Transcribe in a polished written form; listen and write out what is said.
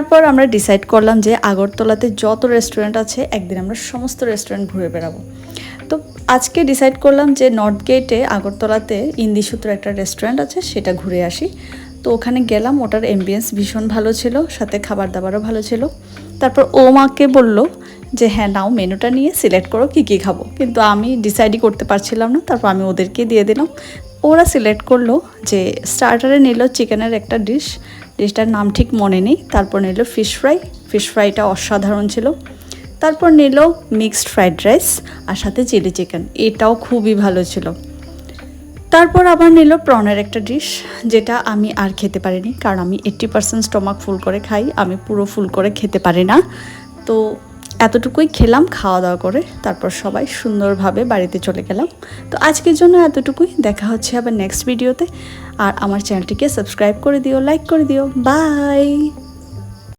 তারপর আমরা ডিসাইড করলাম যে আগরতলাতে যত রেস্টুরেন্ট আছে একদিন আমরা সমস্ত রেস্টুরেন্ট ঘুরে বেড়াবো। তো আজকে ডিসাইড করলাম যে নর্থ গেটে আগরতলাতে ইন্দিসূত্র একটা রেস্টুরেন্ট আছে, সেটা ঘুরে আসি। তো ওখানে গেলাম, ওটার অ্যাম্বিয়েন্স ভীষণ ভালো ছিল, সাথে খাবার দাবারও ভালো ছিল। তারপর ও মাকে বললো যে হ্যাঁ নাও মেনুটা নিয়ে সিলেক্ট করো কী কী খাবো, কিন্তু আমি ডিসাইডই করতে পারছিলাম না। তারপর আমি ওদেরকে দিয়ে দিলাম, ওরা সিলেক্ট করলো যে স্টার্টারে নিল চিকেনের একটা ডিশটার নাম ঠিক মনে নেই। তারপর নিল ফিশ ফ্রাইটা অসাধারণ ছিল। তারপর নিল মিক্সড ফ্রাইড রাইস আর সাথে চিলি চিকেন, এটাও খুবই ভালো ছিল। তারপর আবার নিল প্রনের একটা ডিশ, যেটা আমি আর খেতে পারিনি, কারণ আমি 80% স্টমাক ফুল করে খাই, আমি পুরো ফুল করে খেতে পারি না। তো এতটুকুই খেলাম খাওয়া দাওয়া করে, তারপর সবাই সুন্দরভাবে বাড়িতে চলে গেলাম। তো আজকের জন্য এতটুকুই, দেখা হচ্ছে আবার নেক্সট ভিডিওতে। আর আমার চ্যানেলটিকে সাবস্ক্রাইব করে দিও, লাইক করে দিও, বাই।